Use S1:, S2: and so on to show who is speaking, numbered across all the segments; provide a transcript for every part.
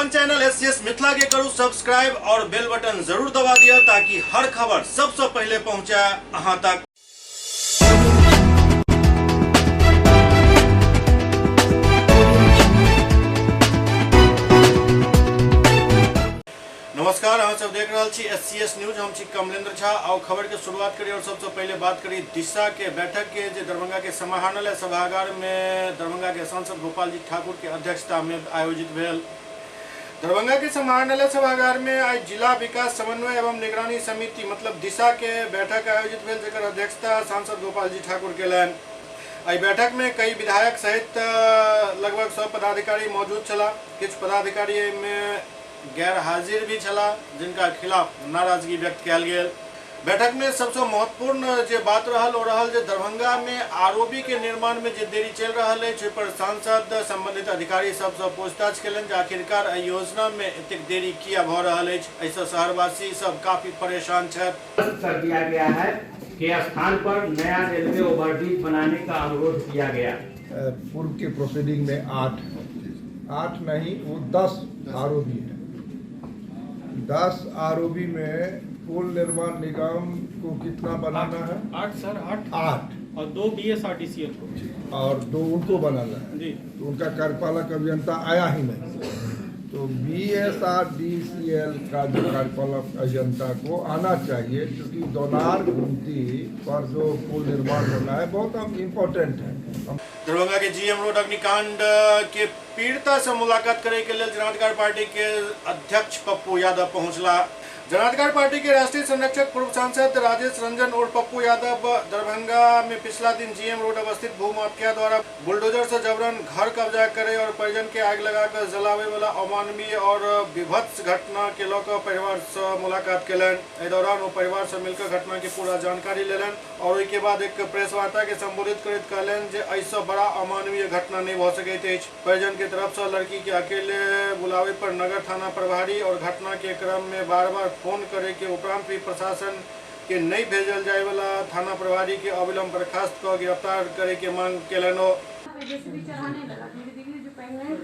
S1: अपन channel SCS Mithila के करू subscribe और बेल बटन जरूर दबा दिया ताकि हर खबर सबसे पहले पहुंचे अहां तक। नमस्कार, अहाँ सब देख रहा छी एससीएस न्यूज। हम छी कमलेंद्र झा। और खबर के शुरुआत करी और सबसे पहले बात करी दिशा के बैठक के जे दरभंगा के समाहरणालय सभागार में दरभंगा के सांसद गोपाल जी ठाकुर के अध्यक्षता में आयोजित भेल। दरभंगा के समाहरणालय सभागार में आज जिला विकास समन्वय एवं निगरानी समिति मतलब दिशा के बैठक आयोजित भेल, जेकर अध्यक्षता सांसद गोपाल जी ठाकुर केलनि। एहि बैठक में कई विधायक सहित लगभग 100 पदाधिकारी मौजूद छला। किछ पदाधिकारी में गैर हाजिर भी छला, जिनका खिलाफ नाराजगी व्यक्त किया गेल। बैठक में सबसे महत्वपूर्ण जे बात रहल जे दरभंगा में आरओबी के निर्माण में जे देरी चल रहा है, पर सांसद संबंधित अधिकारी सबसे पूछताछ केलन जे आखिरकार एहि योजना में एतेक देरी किया भ रहल अछि। ऐसे शहरवासी सब काफी परेशान छथि।
S2: कर दिया गया है कि स्थान पर नया रेलवे ओवरब्रिज बनाने का अनुरोध किया गया।
S3: पूर्व के प्रोसीडिंग में 8 नहीं वो 10 आरओबी है। 10 आरओबी में पुल निर्माण निगम को कितना बनाना है?
S4: 8 सर, 8 और 2 बीएसआरटीसीएल को
S3: और 2 उनको बनाना है
S4: जी।
S3: तो उनका कार्यपालक अभियंता आया ही नहीं, तो बीएसआरटीसीएल का जो कार्यपालक अभियंता को आना चाहिए, क्योंकि दोनार घुमती पर जो पुल निर्माण होना है बहुत इम्पोर्टेंट है।
S1: दरभंगा के जीएम रोड अग्निकांड के पीड़िता से मुलाकात करे के लिए जनाधिकार पार्टी के अध्यक्ष पप्पू यादव पहुंचला। जनाधिकार पार्टी के राष्ट्रीय संरक्षक पूर्व सांसद राजेश रंजन और पप्पू यादव दरभंगा में पिछला दिन जीएम रोड अवस्थित भूमाफिया द्वारा बुलडोजर से जबरन घर कब्जा करे और परिजन के आग लगाकर जलावे वाला अमानवीय और विभत्स घटना के लेकर परिवार से मुलाकात केलन। एहि दौरान वो परिवार से मिलकर घटना की पूरा जानकारी लेलन और उसके बाद एक प्रेस वार्ता के संबोधित करते कहलन जे ऐसा बड़ा अमानवीय घटना नहीं हो सकैत अछि। परिजन के तरफ से लड़की के अकेले बुलावे पर नगर थाना प्रभारी और घटना के क्रम में बार-बार फोन करे के उपरांत भी प्रशासन के नहीं भेजल जाए वाला थाना प्रभारी के अविलंब बर्खास्त को गिरफ्तार करे के मांग केलन।
S5: जेसीबी चढ़ाने लगा, मेरी दीदी जो प्रेग्नेंट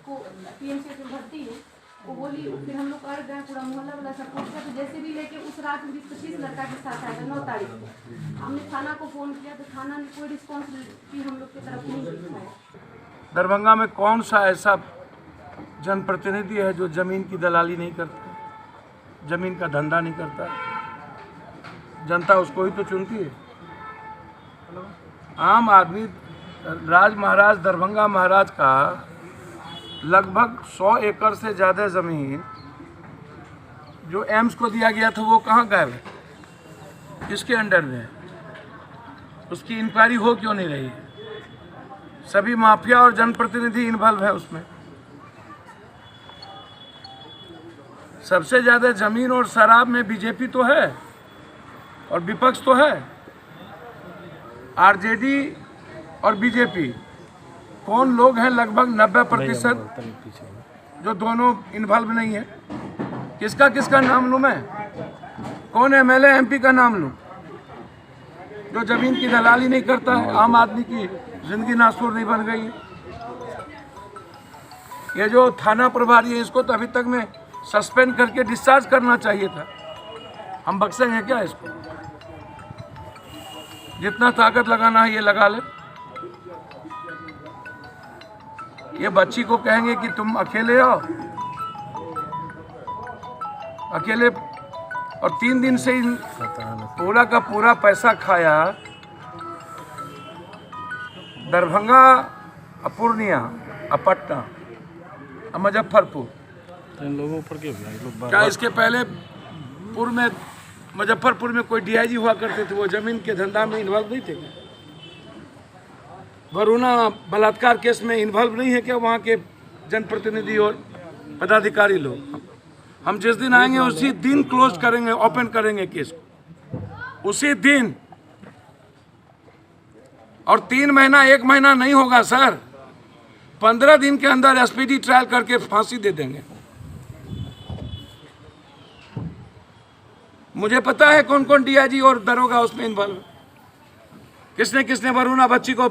S5: को पीएमसी में भर्ती है, वो बोली फिर हम लोग कर गए पूरा मोहल्ला वाला सपोर्ट किया, तो जेसीबी लेके उस रात में 20-25 लड़का के साथ आएगा 9 तारीख को। हमने थाना को फोन किया तो थाना ने कोई रिस्पॉन्सिबिलिटी हम लोग की तरफ नहीं दिखाया।
S6: दरभंगा में कौन सा ऐसा जनप्रतिनिधि है जो जमीन की दलाली नहीं करता, जमीन का धंधा नहीं करता? जनता उसको ही तो चुनती है। आम आदमी राज महाराज दरभंगा महाराज का लगभग 100 एकड़ से ज़्यादा ज़मीन जो एम्स को दिया गया था वो कहाँ गायब है? किसके अंडर में है? उसकी इंक्वायरी हो क्यों नहीं रही है? सभी माफिया और जनप्रतिनिधि इन्वॉल्व है उसमें। सबसे ज़्यादा जमीन और शराब में बीजेपी तो है और विपक्ष तो है। आरजेडी और बीजेपी कौन लोग हैं? लगभग 90% जो दोनों इन्वॉल्व नहीं है। किसका किसका नाम लूँ मैं? कौन एमएलए एमपी का नाम लूँ जो जमीन की दलाली नहीं करता है? आम आदमी की जिंदगी नासूर नहीं बन गई है। ये जो थाना प्रभारी है इसको तो अभी तक में सस्पेंड करके डिस्चार्ज करना चाहिए था। हम बख्शेंगे क्या इसको? जितना ताकत लगाना है ये लगा ले। ये बच्ची को कहेंगे कि तुम अकेले आओ, अकेले, और 3 दिन से पूरा का पूरा पैसा खाया। दरभंगा, पूर्णिया, पटना, मुजफ्फरपुर,
S4: इन लोगों पर
S6: क्या इसके पहले पूर्व में मुजफ्फरपुर में कोई डीआईजी हुआ करते थे, वो जमीन के धंधा में इन्वॉल्व नहीं थे? वरुणा बलात्कार केस में इन्वॉल्व नहीं है क्या वहाँ के जनप्रतिनिधि और पदाधिकारी लोग? हम जिस दिन आएंगे उसी दिन क्लोज करेंगे, ओपन करेंगे केस को उसी दिन। और 3 महीना 1 महीना नहीं होगा सर, 15 दिन के अंदर एसपीडी ट्रायल करके फांसी दे देंगे। मुझे पता है कौन कौन डीआईजी और दरोगा उसमें इन्वॉल्व है। किसने किसने वरुणा बच्ची को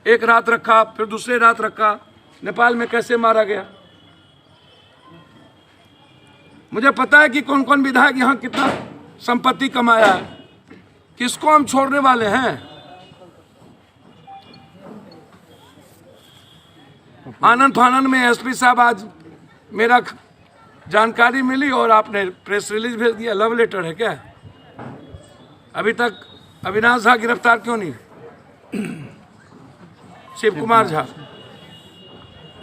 S6: एक रात रखा, फिर दूसरे रात रखा, नेपाल में कैसे मारा गया। मुझे पता है कि कौन कौन विधायक यहाँ कितना संपत्ति कमाया है, किसको हम छोड़ने वाले हैं। आनंद फानंद में एसपी साहब आज मेरा जानकारी मिली और आपने प्रेस रिलीज भेज दिया। लव लेटर है क्या? अभी तक अविनाश झा गिरफ्तार क्यों नहीं? शिव कुमार झा,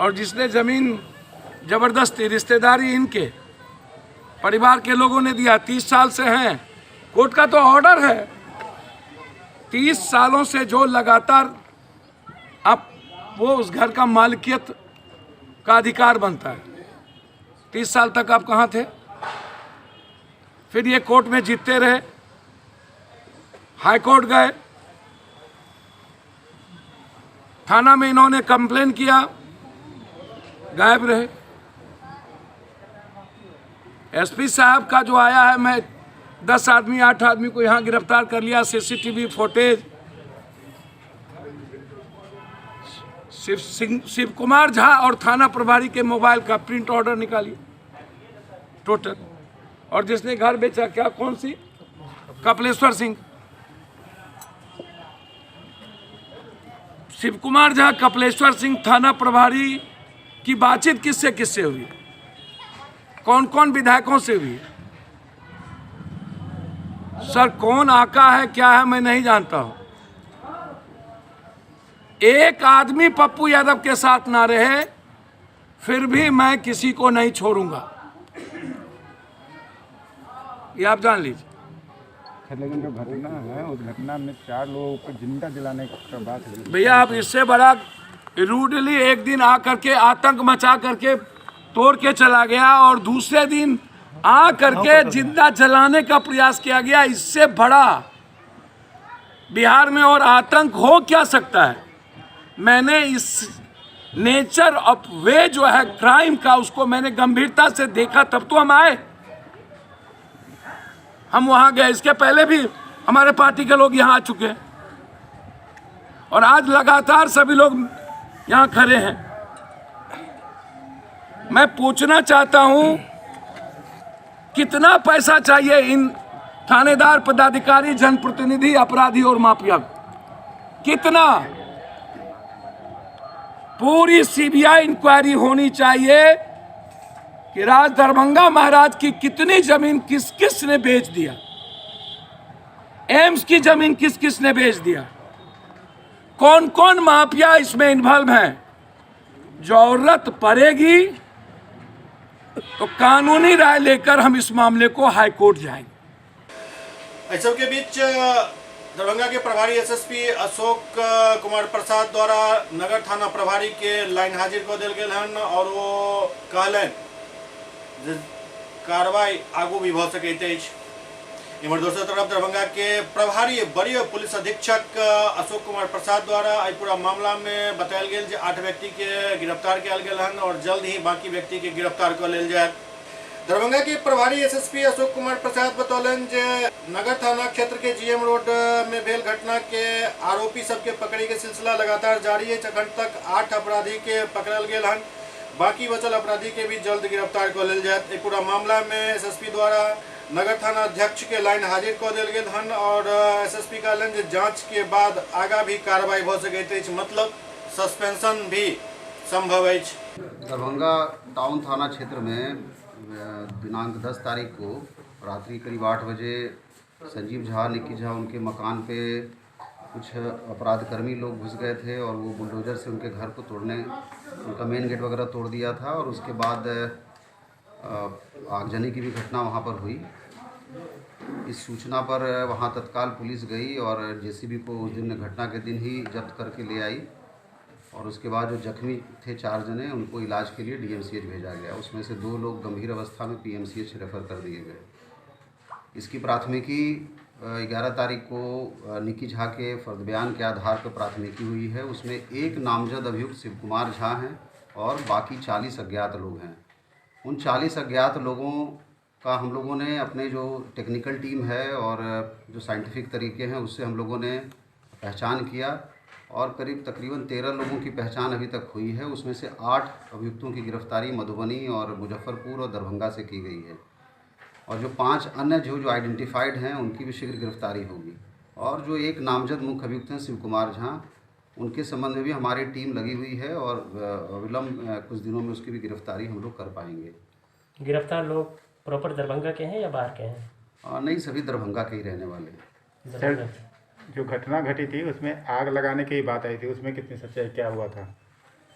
S6: और जिसने जमीन जबरदस्ती रिश्तेदारी इनके परिवार के लोगों ने दिया, 30 साल से हैं, कोर्ट का तो ऑर्डर है, 30 सालों से जो लगातार अब वो उस घर का मालिकियत का अधिकार बनता है। 30 साल तक आप कहाँ थे? फिर ये कोर्ट में जीतते रहे, हाई कोर्ट गए, थाना में इन्होंने कंप्लेन किया, गायब रहे। एसपी साहब का जो आया है, मैं 10 आदमी 8 आदमी को यहाँ गिरफ्तार कर लिया, सीसीटीवी फुटेज, शिव कुमार झा और थाना प्रभारी के मोबाइल का प्रिंट ऑर्डर निकालिए टोटल। और जिसने घर बेचा, क्या कौन सी? कपिलेश्वर सिंह। शिव कुमार झा, कपिलेश्वर सिंह थाना प्रभारी की बातचीत किससे किससे हुई, कौन कौन विधायकों से हुई? सर कौन आका है क्या है मैं नहीं जानता हूं। एक आदमी पप्पू यादव के साथ ना रहे, फिर भी मैं किसी को नहीं छोड़ूंगा, ये आप जान लीजिए।
S7: लेकिन जो घटना है उस घटना में 4 लोगों को जिंदा जलाने का बात है
S6: भैया। आप इससे बड़ा रूडली एक दिन आकर के आतंक मचा करके तोड़ के चला गया और दूसरे दिन आ करके जिंदा जलाने का प्रयास किया गया। इससे बड़ा बिहार में और आतंक हो क्या सकता है? मैंने इस नेचर ऑफ वे जो है क्राइम का, उसको मैंने गंभीरता से देखा, तब तो हम आए, हम वहां गए। इसके पहले भी हमारे पार्टी के लोग यहां आ चुके हैं और आज लगातार सभी लोग यहां खड़े हैं। मैं पूछना चाहता हूं, कितना पैसा चाहिए इन थानेदार, पदाधिकारी, जनप्रतिनिधि, अपराधी और माफिया को? कितना? पूरी सीबीआई इंक्वायरी होनी चाहिए कि राज दरभंगा महाराज की कितनी जमीन किस किस ने बेच दिया, एम्स की जमीन किस किस ने बेच दिया, कौन कौन माफिया इसमें इन्वॉल्व हैं। जरूरत पड़ेगी तो कानूनी राय लेकर हम इस मामले को हाई कोर्ट जाएंगे।
S1: इस सबके बीच दरभंगा के प्रभारी एसएसपी अशोक कुमार प्रसाद द्वारा नगर थाना प्रभारी के लाइन हाजिर को दिल गेल हन और वो कहलन जे कार्रवाई आगू भी भ सकैत अछि। इमहर दोसर तरफ दरभंगा के प्रभारी वरीय पुलिस अधीक्षक अशोक कुमार प्रसाद द्वारा आई पूरा मामला में बतायल गेल जे 8 व्यक्ति के गिरफ्तार कयल गेल हन और जल्द ही बाकी व्यक्ति के गिरफ्तार कर लेल जायत। दरभंगा के प्रभारी एसएसपी अशोक कुमार प्रसाद बतौलन जे नगर थाना क्षेत्र के जीएम रोड में भेल घटना के आरोपी सबके पकड़े के सिलसिला लगातार जारी है। अखन तक 8 अपराधी के पकड़ल गेल हन, बाकी बचल अपराधी के भी जल्द गिरफ्तार कर लेल जायत। पूरा मामला में एसएसपी द्वारा नगर थाना अध्यक्ष के लाइन हाजिर कर दिल गेल हन और एसएसपी कहलन जे जांच के बाद आगा भी कार्रवाई भ सकैत अछि, मतलब सस्पेंशन भी संभव अछि।
S8: दरभंगा टाउन थाना क्षेत्र में दिनांक 10 तारीख को रात्रि करीब 8 बजे संजीव झा, निकी झा, उनके मकान पे कुछ अपराधकर्मी लोग घुस गए थे और वो बुलडोजर से उनके घर को तोड़ने, उनका मेन गेट वगैरह तोड़ दिया था और उसके बाद आगजनी की भी घटना वहाँ पर हुई। इस सूचना पर वहाँ तत्काल पुलिस गई और जेसीबी को उस दिन घटना के दिन ही जब्त करके ले आई और उसके बाद जो जख्मी थे 4 जने, उनको इलाज के लिए डीएमसीएच भेजा गया। उसमें से 2 लोग गंभीर अवस्था में पीएमसीएच रेफर कर दिए गए। इसकी प्राथमिकी 11 तारीख को निकी झा के फर्द बयान के आधार पर प्राथमिकी हुई है। उसमें एक नामजद अभियुक्त शिव कुमार झा हैं और बाकी 40 अज्ञात लोग हैं। उन 40 अज्ञात लोगों का हम लोगों ने अपने जो टेक्निकल टीम है और जो साइंटिफिक तरीके हैं उससे हम लोगों ने पहचान किया और करीब तकरीबन 13 लोगों की पहचान अभी तक हुई है। उसमें से 8 अभियुक्तों की गिरफ्तारी मधुबनी और मुजफ्फरपुर और दरभंगा से की गई है। और जो 5 अन्य जो आइडेंटिफाइड हैं उनकी भी शीघ्र गिरफ्तारी होगी। और जो एक नामजद मुख्य अभियुक्त हैं शिव कुमार झा, उनके संबंध में भी हमारी टीम लगी हुई है और विलम्ब कुछ दिनों में उसकी भी गिरफ्तारी हम लोग कर पाएंगे।
S9: गिरफ्तार लोग प्रॉपर दरभंगा के हैं या बाहर के हैं?
S8: नहीं, सभी दरभंगा के ही रहने वाले हैं।
S7: सर, जो घटना घटी थी उसमें आग लगाने की बात आई थी, उसमें कितनी सच्चाई, क्या हुआ था?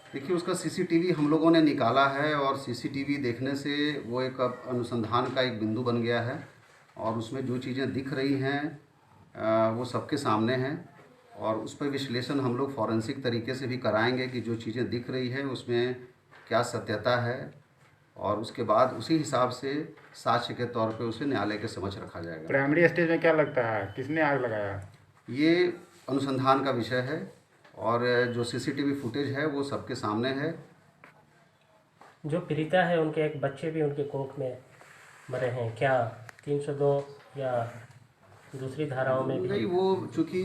S8: देखिए, उसका सीसीटीवी हम लोगों ने निकाला है और सीसीटीवी देखने से वो एक अनुसंधान का एक बिंदु बन गया है और उसमें जो चीज़ें दिख रही हैं वो सबके सामने हैं और उस पर विश्लेषण हम लोग फॉरेंसिक तरीके से भी कराएंगे कि जो चीज़ें दिख रही हैं उसमें क्या सत्यता है और उसके बाद उसी हिसाब से साक्ष्य के तौर पे उसे न्यायालय के समक्ष रखा जाएगा।
S7: प्राइमरी स्टेज में क्या लगता है किसने आग लगाया?
S8: ये अनुसंधान का विषय है और जो सीसीटीवी फुटेज है वो सबके सामने है।
S9: जो पीड़िता है उनके एक बच्चे भी उनके कोख में मरे हैं, क्या 302 या दूसरी धाराओं में भी?
S8: नहीं, वो चूँकि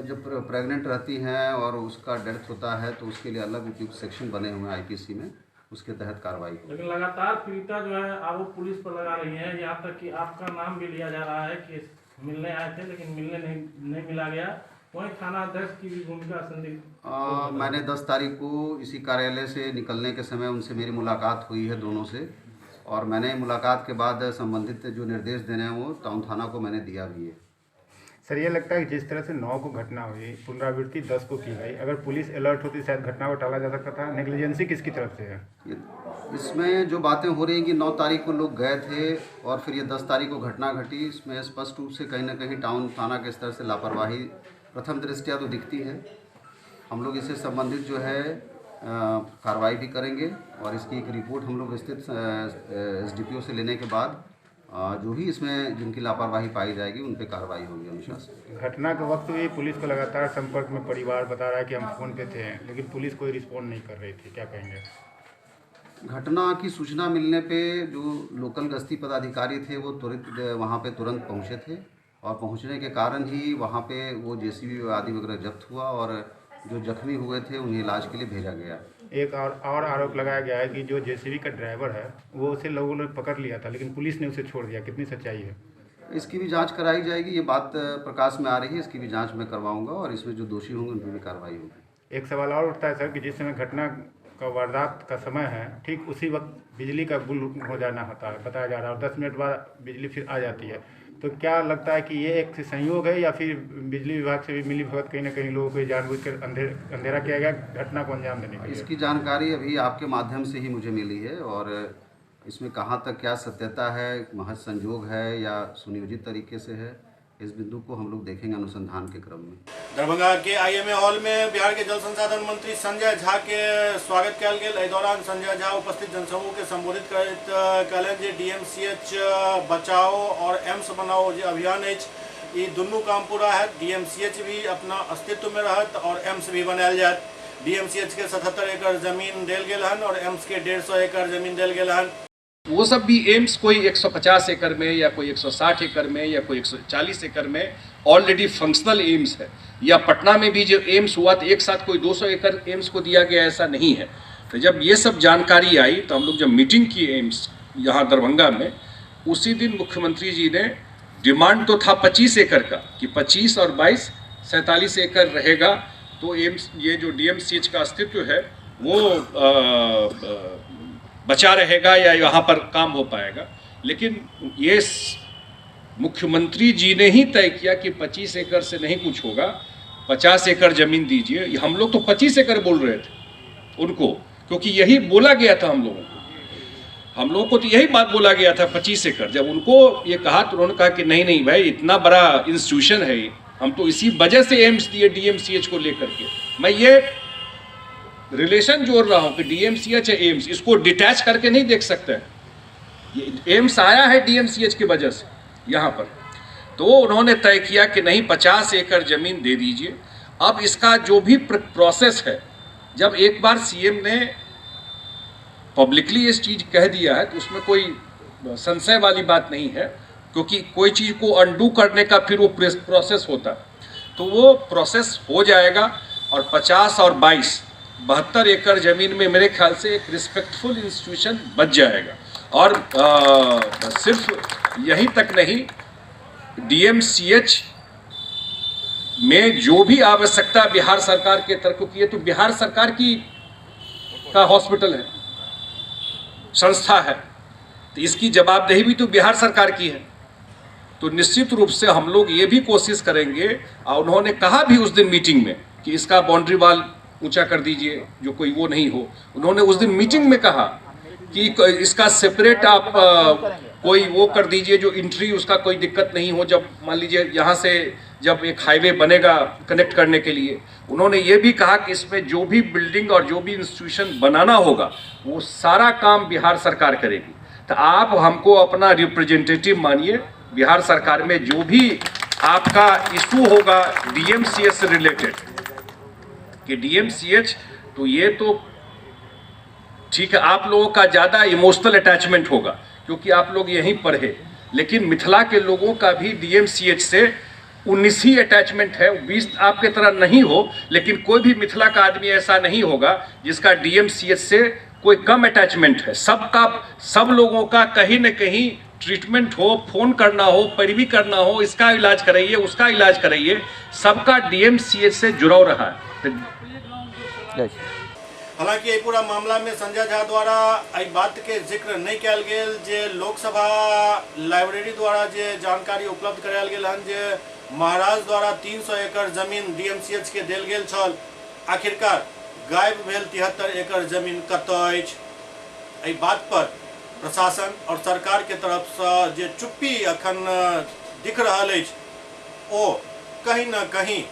S8: जब प्रेग्नेंट रहती हैं और उसका डेथ होता है तो उसके लिए अलग उपयुक्त सेक्शन बने हुए हैं आईपीसी में, उसके तहत कार्रवाई।
S10: लेकिन लगातार पीड़िता जो है आरोप पुलिस पर लगा रही है, यहाँ तक कि आपका नाम भी लिया जा रहा है कि मिलने आए थे लेकिन मिलने नहीं मिला गया। वहीं थाना अध्यक्ष की भी भूमिका संदिग्ध।
S8: मैंने 10 तारीख को इसी कार्यालय से निकलने के समय उनसे मेरी मुलाकात हुई है दोनों से और मैंने मुलाकात के बाद संबंधित जो निर्देश देने हैं वो टाउन थाना को मैंने दिया भी है।
S7: सर, ये लगता है कि जिस तरह से 9 को घटना हुई, पुनरावृत्ति 10 को की गई, अगर पुलिस अलर्ट होती शायद घटना को टाला जा सकता था। नेग्लिजेंसी किसकी तरफ से है?
S8: इसमें जो बातें हो रही हैं कि 9 तारीख को लोग गए थे और फिर ये 10 तारीख को घटना घटी, इसमें स्पष्ट रूप से कहीं ना कहीं टाउन थाना के स्तर से लापरवाही प्रथम दृष्टया तो दिखती है। हम लोग इससे संबंधित जो है कार्रवाई भी करेंगे और इसकी एक रिपोर्ट हम लोग स्थित SDPO से लेने के बाद जो भी इसमें जिनकी लापरवाही पाई जाएगी उन पर कार्रवाई होगी अनुशासन।
S7: घटना के वक्त भी पुलिस को लगातार संपर्क में परिवार बता रहा है कि हम फ़ोन पे थे, लेकिन पुलिस कोई रिस्पॉन्ड नहीं कर रही थी, क्या कहेंगे?
S8: घटना की सूचना मिलने पे जो लोकल गश्ती पदाधिकारी थे वो वहाँ पे तुरंत पहुँचे थे और पहुँचने के कारण ही वहाँ पे वो JCB आदि वगैरह जब्त हुआ और जो जख्मी हुए थे उन्हें इलाज के लिए भेजा गया।
S7: एक और आरोप लगाया गया है कि जो JCB का ड्राइवर है वो उसे लोगों ने पकड़ लिया था लेकिन पुलिस ने उसे छोड़ दिया, कितनी सच्चाई है?
S8: इसकी भी जांच कराई जाएगी। ये बात प्रकाश में आ रही है, इसकी भी जांच मैं करवाऊंगा और इसमें जो दोषी होंगे उन पर भी कार्रवाई होगी।
S7: एक सवाल और उठता है सर कि जिस समय घटना का वारदात का समय है, ठीक उसी वक्त बिजली का गुल हो जाना होता है, बताया जा रहा है, और 10 मिनट बाद बिजली फिर आ जाती है। तो क्या लगता है कि ये एक संयोग है या फिर बिजली विभाग से भी मिली भगत कहीं ना कहीं लोगों को जानबूझकर अंधेरा किया गया घटना को अंजाम देने के लिए?
S8: इसकी जानकारी अभी आपके माध्यम से ही मुझे मिली है और इसमें कहाँ तक क्या सत्यता है, महज संयोग है या सुनियोजित तरीके से है, इस बिंदु को हम लोग देखेंगे अनुसंधान के क्रम में।
S1: दरभंगा के IMA हॉल में बिहार के जल संसाधन मंत्री संजय झा के स्वागत किया गया। एहि दौरान संजय झा उपस्थित जनसमूह के संबोधित करैत कहलनि जे DMCH बचाओ और एम्स बनाओ जे अभियान अछि, ई दुनू काम पूरा है। DMCH भी अपना अस्तित्व में रहत और एम्स भी बनायल जायत। DMCH के 77 एकड़ जमीन देल गेल हन और एम्स के 150 एकड़ जमीन देल गेल हन।
S6: वो सब भी एम्स कोई 150 एकड़ में या कोई 160 एकड़ में या कोई 140 एकड़ में ऑलरेडी फंक्शनल एम्स है। या पटना में भी जो एम्स हुआ तो एक साथ कोई 200 एकड़ एम्स को दिया गया, ऐसा नहीं है। तो जब ये सब जानकारी आई तो हम लोग जब मीटिंग की एम्स यहाँ दरभंगा में, उसी दिन मुख्यमंत्री जी ने डिमांड तो था 25 एकड़ का कि 25 और 22 47 एकड़ रहेगा तो एम्स ये जो DMCH का अस्तित्व है वो बचा रहेगा या यहाँ पर काम हो पाएगा। लेकिन ये मुख्यमंत्री जी ने ही तय किया कि 25 एकड़ से नहीं कुछ होगा, 50 एकड़ जमीन दीजिए। हम लोग तो 25 एकड़ बोल रहे थे उनको, क्योंकि यही बोला गया था हम लोगों को तो यही बात बोला गया था 25 एकड़। जब उनको ये कहा तो उन्होंने कहा कि नहीं नहीं भाई, इतना बड़ा इंस्टीट्यूशन है, हम तो इसी वजह से एम्स दिए DMCH को लेकर के। मैं ये रिलेशन जोड़ रहा हूँ कि DMCH है एम्स, इसको डिटैच करके नहीं देख सकते हैं। ये एम्स आया है DMCH की वजह से यहाँ पर, तो उन्होंने तय किया कि नहीं 50 एकड़ ज़मीन दे दीजिए। अब इसका जो भी प्रोसेस है, जब एक बार CM ने पब्लिकली इस चीज़ कह दिया है तो उसमें कोई संशय वाली बात नहीं है, क्योंकि कोई चीज़ को अंडू करने का फिर वो प्रोसेस होता है। तो वो प्रोसेस हो जाएगा और 50 और 22 72 एकड़ ज़मीन में मेरे ख्याल से एक रिस्पेक्टफुल इंस्टीट्यूशन बच जाएगा।
S11: और सिर्फ यही तक नहीं, DMCH में जो भी आवश्यकता बिहार सरकार के तरफ की है, तो बिहार सरकार का हॉस्पिटल है, संस्था है, तो इसकी जवाबदेही भी तो बिहार सरकार की है। तो निश्चित रूप से हम लोग ये भी कोशिश करेंगे, और उन्होंने कहा भी उस दिन मीटिंग में कि इसका बाउंड्री वॉल ऊंचा कर दीजिए, जो कोई वो नहीं हो। उन्होंने उस दिन मीटिंग में कहा कि इसका सेपरेट आप कोई वो कर दीजिए, जो एंट्री उसका कोई दिक्कत नहीं हो। जब मान लीजिए यहाँ से जब एक हाईवे बनेगा कनेक्ट करने के लिए, उन्होंने ये भी कहा कि इसमें जो भी बिल्डिंग और जो भी इंस्टीट्यूशन बनाना होगा वो सारा काम बिहार सरकार करेगी। तो आप हमको अपना रिप्रेजेंटेटिव मानिए, बिहार सरकार में जो भी आपका इशू होगा DMCH से रिलेटेड, कि DMCH तो ये तो ठीक है, आप लोगों का ज़्यादा इमोशनल अटैचमेंट होगा क्योंकि आप लोग यहीं पर है, लेकिन मिथिला के लोगों का भी DMCH से 19 ही अटैचमेंट है, 20 आपके तरह नहीं हो, लेकिन कोई भी मिथिला का आदमी ऐसा नहीं होगा जिसका DMCH से कोई कम अटैचमेंट है। सब लोगों का कहीं न कहीं ट्रीटमेंट हो, फोन करना हो, पैरवी करना हो, इसका इलाज कराइए, उसका इलाज कराइए, सबका DMCH से जुड़ाव रहा है।
S1: हालांकि ये पूरा मामला में संजय झा द्वारा एहि बात के जिक्र नहीं किया गेल जे लोकसभा लाइब्रेरी द्वारा जे जानकारी उपलब्ध करायल गेल हन जे महाराज द्वारा 300 एकड़ जमीन DMCH के देल गेल छल, आखिरकार गायब भेल 73 एकड़ जमीन कतय अछि। एहि बात पर प्रशासन और सरकार के तरफ से जे चुप्पी अखन दिख रहल अछि, ओ कहीं न कहीं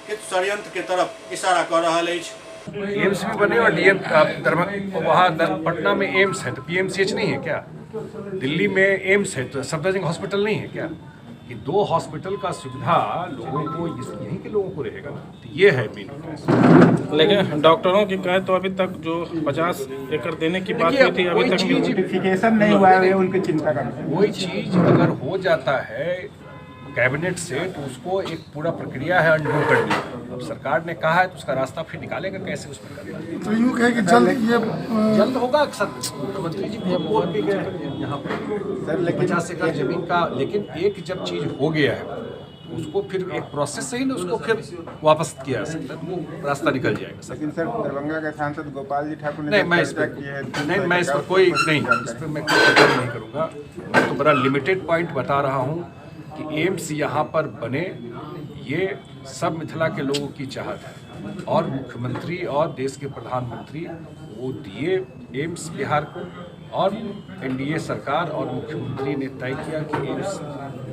S1: किछु षड्यंत्र के तरफ इशारा कर रहल अछि।
S11: एम्स भी बने और वहाँ पटना में एम्स है तो PMCH नहीं है क्या? दिल्ली में एम्स है तो सफदरजंग हॉस्पिटल नहीं है क्या? कि 2 हॉस्पिटल का सुविधा लोगों को, यहीं के लोगों को रहेगा, तो ये है मेन।
S10: लेकिन डॉक्टरों की कहे तो अभी तक जो 50 एकड़ देने की बात हुई थी, अभी तक
S7: नोटिफिकेशन नहीं हुआ है, उनकी चिंता का
S11: कोई चीज अगर हो जाता है कैबिनेट से तो उसको एक पूरा प्रक्रिया है अंडू करनी। अब सरकार ने कहा है तो उसका रास्ता फिर निकालेगा कैसे उसमें करना है।
S12: तो यूँ कहे कि
S11: जल्द होगा। मुख्यमंत्री जी बोल भी गए यहाँ पर 50 एकड़ जमीन का, लेकिन एक जब चीज हो गया है उसको फिर एक प्रोसेस से ही ना उसको फिर वापस किया जा सकता है, वो रास्ता निकल जाएगा।
S7: लेकिन सर, दरभंगा के सांसद गोपाल जी ठाकुर ने
S11: नहीं, मैं इस पर कोई नहीं, इस पर मैं कोई चर्चा नहीं करूँगा। मैं तो बड़ा लिमिटेड पॉइंट बता रहा हूँ कि एम्स यहाँ पर बने, ये सब मिथिला के लोगों की चाहत है, और मुख्यमंत्री और देश के प्रधानमंत्री वो दिए एम्स बिहार को, और NDA सरकार और मुख्यमंत्री ने तय किया कि एम्स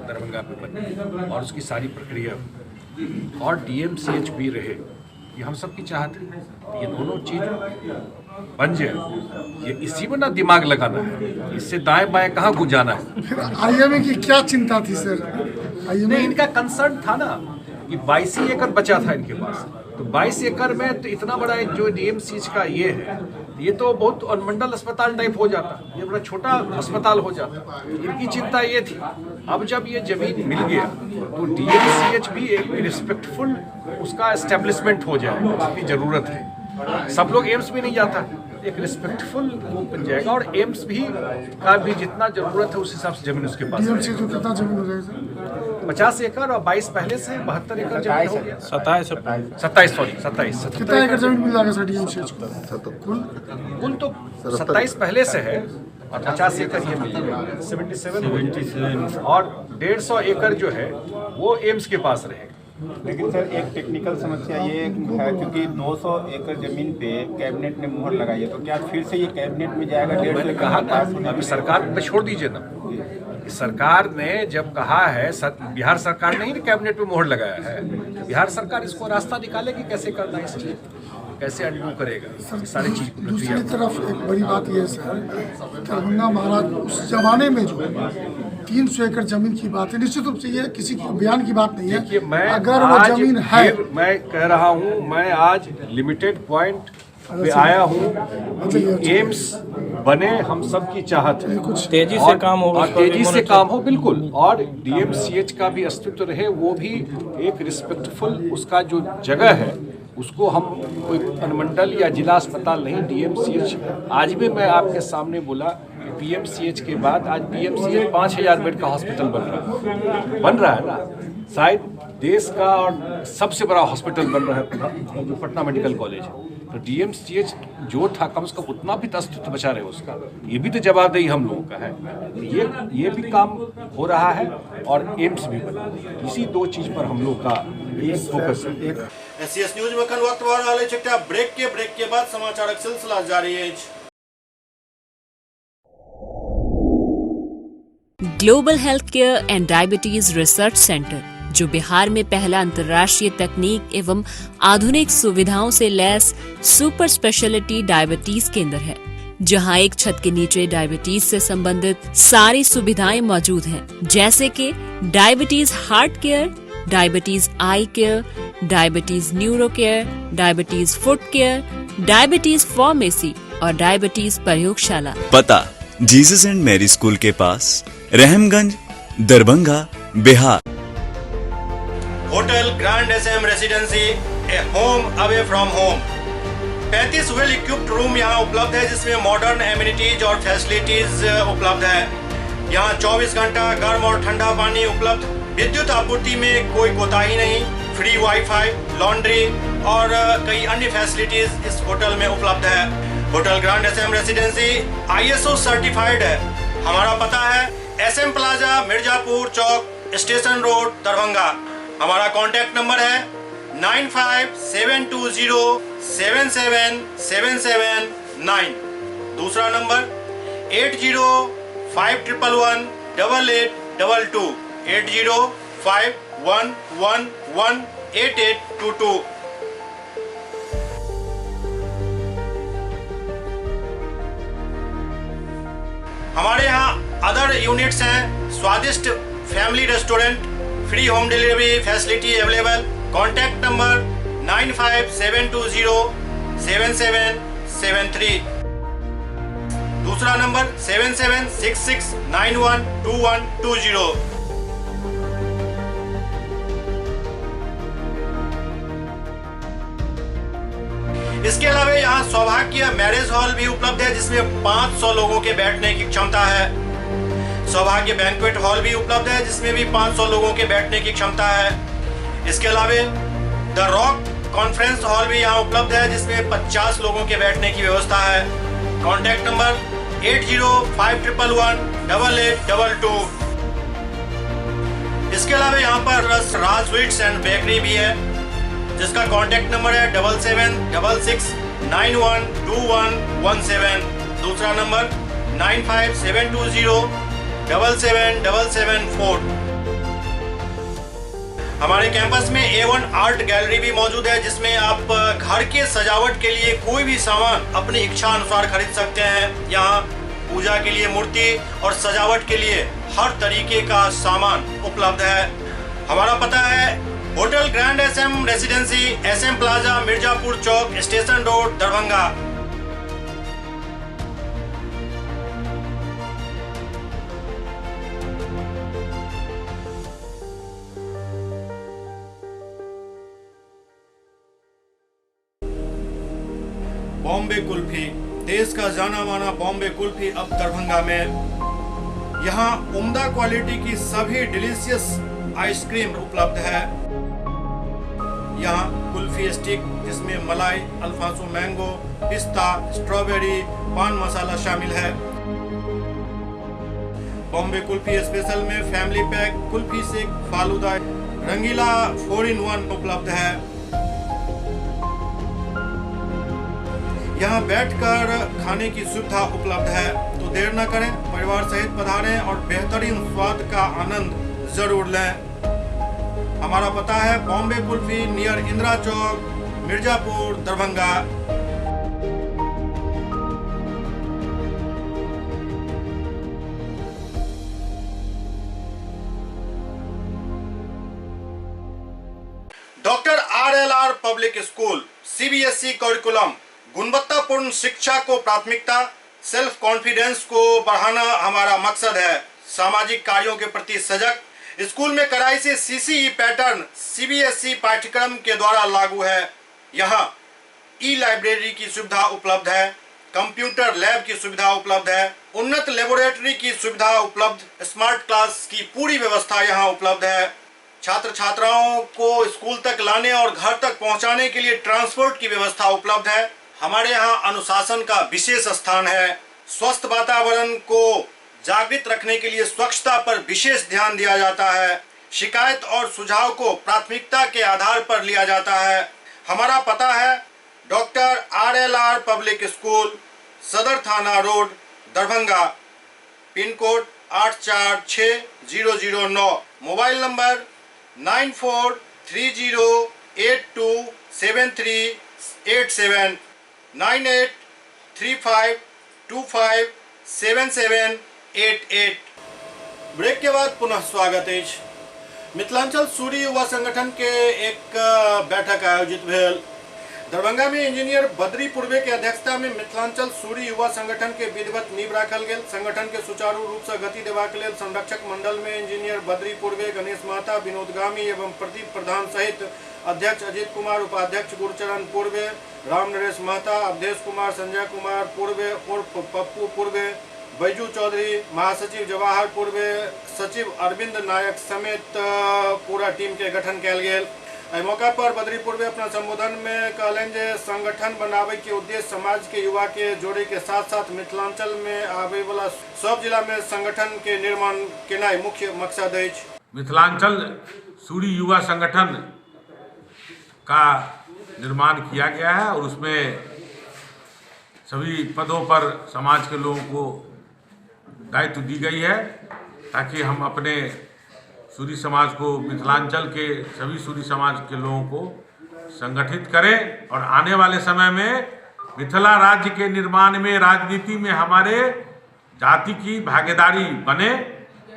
S11: दरभंगा पे बने और उसकी सारी प्रक्रिया और DMCH भी रहे, ये हम सब की चाहत है। ये दोनों चीज बन जाए, ये इसी में ना दिमाग लगाना है, इससे दाएं बाएं कहाँ गुजाना है।
S12: फिर IMA की क्या चिंता थी सर?
S11: नहीं, इनका कंसर्न था ना कि 22 एकड़ बचा था इनके पास, तो 22 एकड़ में तो इतना बड़ा जो DMCH का ये है, ये तो बहुत अनुमंडल अस्पताल टाइप हो जाता, ये बड़ा छोटा अस्पताल हो जाता। इनकी चिंता ये थी, अब जब ये जमीन मिल गया तो DMCH भी एक रिस्पेक्टफुल उसका एस्टेब्लिशमेंट हो जाए, उसकी ज़रूरत है। सब लोग एम्स भी नहीं जाता, एक रिस्पेक्टफुल वो बन जाएगा, और एम्स भी का भी जितना ज़रूरत है उस हिसाब से जमीन उसके पास।
S12: DMCH को कितना जमीन हो जाएगा?
S11: 50 एकड़ और 22 पहले से 72 एकड़ जमीन हो गया। 27
S12: कितना एकड़ जमीन मिल जाएगा सर DMCH को?
S11: कुल तो 27 पहले से है और 50 एकड़ ये मिल जाएगा, 77 और 150 एकड़ जो है वो एम्स के पास रहेगा।
S7: लेकिन सर, एक टेक्निकल समस्या ये है, क्योंकि 200 एकड़ जमीन पे कैबिनेट ने मुहर लगाई है, तो क्या फिर से ये कैबिनेट में जाएगा?
S11: मैंने कहा था अभी सरकार पे छोड़ दीजिए ना, सरकार ने जब कहा है, बिहार सरकार ने ही कैबिनेट में मोहर लगाया है, बिहार सरकार इसको रास्ता निकालेगी कैसे करना है, इसलिए कैसे अंडू करेगा सारी चीज।
S12: दूसरी तरफ एक बड़ी बात यह है सर, दरभंगा महाराज उस जमाने में जो 300 एकड़ जमीन की बात है, निश्चित रूप से ये किसी की बयान की बात नहीं है।
S11: मैं
S12: अगर वो जमीन है,
S11: मैं कह रहा हूँ, मैं आज लिमिटेड पॉइंट पे आया हूँ, एम्स बने हम सब की चाहत है,
S10: कुछ तेजी से काम हो,
S11: तेजी से काम हो बिल्कुल, और DMCH का भी अस्तित्व रहे, वो भी एक रिस्पेक्टफुल उसका जो जगह है उसको हम कोई अनुमंडल या जिला अस्पताल नहीं, DMCH। आज भी मैं आपके सामने बोला कि PMCH के बाद आज PMCH 5000 बेड का हॉस्पिटल बन रहा है ना। शायद देश का और सबसे बड़ा हॉस्पिटल बन रहा है जो पटना मेडिकल कॉलेज है। तो DMCH जो था कम से कम उतना भी अस्तित्व बचा रहे उसका, ये भी तो जवाबदेही हम लोगों का है। ये भी काम हो रहा है और एम्स भी बना। इसी दो चीज़ पर हम लोग का फोकस है।
S1: SCS न्यूज में कन वक्त वाले छठा ब्रेक के बाद समाचार सिलसिला जारी है।
S13: Global health care and diabetes research centre, जो बिहार में पहला अंतर्राष्ट्रीय तकनीक एवं आधुनिक सुविधाओं से लैस सुपर स्पेशलिटी डायबिटीज केंद्र है, जहां एक छत के नीचे डायबिटीज से संबंधित सारी सुविधाएं मौजूद हैं, जैसे कि diabetes heart care, diabetes eye care, diabetes neuro care, diabetes foot care, diabetes pharmacy और डायबिटीज प्रयोगशाला।
S14: पता जीसस एंड मैरी स्कूल के पास, Rahamganj, Darbhanga, Bihar.
S1: Hotel grand SM residency, a home away from home. 35 well equipped room यहाँ उपलब्ध है, जिसमें modern amenities और फैसिलिटीज उपलब्ध है। यहाँ 24 घंटा गर्म और ठंडा पानी उपलब्ध। विद्युत आपूर्ति में कोई कोताही नहीं। फ्री वाईफाई, लॉन्ड्री और कई अन्य फैसिलिटीज इस होटल में उपलब्ध है। Hotel grand SM residency ISO certified है। हमारा पता है SM plaza, Mirzapur Chowk, station road, Darbhanga. हमारा कॉन्टैक्ट नंबर है 9572077779। दूसरा नंबर 8051118822, 8051118822। हमारे यहाँ अदर यूनिट्स हैं। स्वादिष्ट family restaurant, free home delivery facility available. Contact number 9572077773। दूसरा नंबर 7766912120। इसके अलावा यहाँ सौभाग्य मैरिज हॉल भी उपलब्ध है, जिसमें 500 लोगों के बैठने की क्षमता है। सौभाग्य बैंक्वेट हॉल भी उपलब्ध है, जिसमें भी 500 लोगों के बैठने की क्षमता है। इसके अलावा द रॉक कॉन्फ्रेंस हॉल भी यहाँ उपलब्ध है, जिसमें 50 लोगों के बैठने की व्यवस्था है। Contact number 8051118822। इसके अलावा यहाँ पर राज स्वीट्स एंड बेकरी भी है, जिसका कॉन्टैक्ट नंबर है 7766912117। दूसरा नंबर 9572077774। हमारे कैंपस में A1 आर्ट गैलरी भी मौजूद है, जिसमें आप घर के सजावट के लिए कोई भी सामान अपनी इच्छा अनुसार खरीद सकते हैं। यहाँ पूजा के लिए मूर्ति और सजावट के लिए हर तरीके का सामान उपलब्ध है। हमारा पता है hotel grand SM residency, SM plaza, Mirzapur Chowk, station road, Darbhanga. Bombay kulfi, देश का जाना माना बॉम्बे कुल्फी अब दरभंगा में। यहाँ उम्दा क्वालिटी की सभी डिलीशियस आइसक्रीम उपलब्ध है। यहाँ कुल्फी स्टिक, जिसमें मलाई, अल्फांसो मैंगो, पिस्ता, स्ट्रॉबेरी, पान मसाला शामिल है। बॉम्बे कुल्फी स्पेशल में फैमिली पैक, कुल्फी सेक, फालूदा, रंगीला 4-in-1 उपलब्ध है। यहाँ बैठकर खाने की सुविधा उपलब्ध है। तो देर न करें, परिवार सहित पधारें और बेहतरीन स्वाद का आनंद जरूर लें। हमारा पता है Bombay kulfi, near Indira Chowk, Mirzapur, Darbhanga. Doctor RLR public school, CBSE curriculum, गुणवत्तापूर्ण शिक्षा को प्राथमिकता, सेल्फ कॉन्फिडेंस को बढ़ाना हमारा मकसद है। सामाजिक कार्यों के प्रति सजग। स्कूल में कड़ाई से CCE पैटर्न CBSE पाठ्यक्रम के द्वारा लागू है। यहाँ ई लाइब्रेरी की सुविधा उपलब्ध है, कंप्यूटर लैब की सुविधा उपलब्ध है, उन्नत लेबोरेटरी की सुविधा उपलब्ध, स्मार्ट क्लास की पूरी व्यवस्था यहाँ उपलब्ध है। छात्र छात्राओं को स्कूल तक लाने और घर तक पहुँचाने के लिए ट्रांसपोर्ट की व्यवस्था उपलब्ध है। हमारे यहाँ अनुशासन का विशेष स्थान है। स्वस्थ वातावरण को जागृत रखने के लिए स्वच्छता पर विशेष ध्यान दिया जाता है। शिकायत और सुझाव को प्राथमिकता के आधार पर लिया जाता है। हमारा पता है डॉक्टर RLR पब्लिक स्कूल, सदर थाना road, Darbhanga, pin code 846009, mobile number 9430827387, 9835257788। Break के बाद पुनः स्वागत है। मिथिलांचल सूरी युवा संगठन के एक बैठक आयोजित भेल। दरभंगा में इंजीनियर बद्री पूर्वे के अध्यक्षता में मिथिलांचल सूरी युवा संगठन के विधिवत नींव राखल गेल। संगठन के सुचारू रूप से गति देबाक लेल संरक्षक मंडल में इंजीनियर बद्री पूर्वे, गणेश महता, विनोद गामी एवं प्रदीप प्रधान सहित अध्यक्ष अजित कुमार, उपाध्यक्ष गुरुचरण पूर्वे, राम नरेश महता, अवधेश कुमार, संजय कुमार पूर्वे उर्फ पप्पू पूर्वे, बैजू चौधरी, महासचिव जवाहर पूर्वे, सचिव अरविंद नायक समेत पूरा टीम के गठन कल गेल। एहि मौका पर बद्री पूर्वे अपना संबोधन में कहलन जे संगठन बनावे के उद्देश्य समाज के युवा के जोड़े के साथ साथ मिथिलांचल में आवे वाला सब जिला में संगठन के निर्माण केनाई मुख्य मकसद है।
S15: मिथिलांचल सूरी युवा संगठन का निर्माण किया गया है और उसमें सभी पदों पर समाज के लोगों को दायित्व दी गई है ताकि हम अपने सूरी समाज को, मिथिलांचल के सभी सूरी समाज के लोगों को संगठित करें और आने वाले समय में मिथिला राज्य के निर्माण में, राजनीति में हमारे जाति की भागीदारी बने,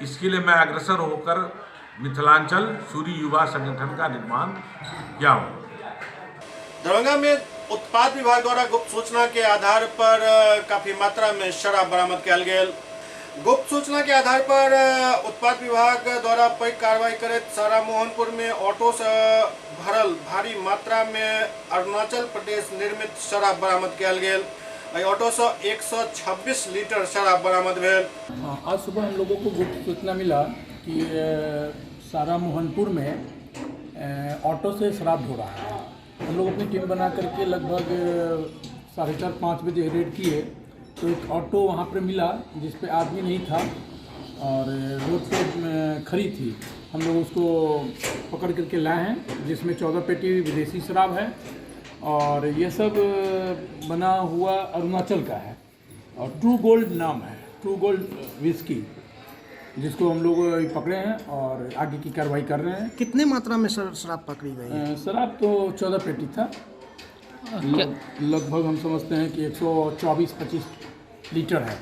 S15: इसके लिए मैं अग्रसर होकर मिथिलांचल सूरी युवा संगठन का निर्माण किया हूँ।
S1: दरभंगा में उत्पाद विभाग द्वारा गुप्त सूचना के आधार पर काफी मात्रा में शराब बरामद कल गेल। गुप्त सूचना के आधार पर उत्पाद विभाग द्वारा पैघ कार्रवाई करत सारा मोहनपुर में ऑटो से भरल भारी मात्रा में अरुणाचल प्रदेश निर्मित शराब बरामद कल गेल। ऑटो से 126 लीटर शराब बरामद भेल।
S16: आज सुबह हम लोगों को गुप्त सूचना मिला कि सारा मोहनपुर में ऑटो से शराब ढो रहा है। हम लोग अपनी टीम बना करके लगभग 4:30-5 बजे रेड किए तो एक ऑटो वहाँ पर मिला जिस पे आदमी नहीं था और रोड पे खड़ी थी। हम लोग उसको पकड़ करके लाए हैं जिसमें 14 पेटी विदेशी शराब है और ये सब बना हुआ अरुणाचल का है और ट्रू गोल्ड नाम है, ट्रू गोल्ड विस्की, जिसको हम लोग पकड़े हैं और आगे की कार्रवाई कर रहे हैं।
S17: कितने मात्रा में शराब पकड़ी गई है?
S16: शराब तो 14 पेटी था। लगभग हम समझते हैं कि 124-25 लीटर है।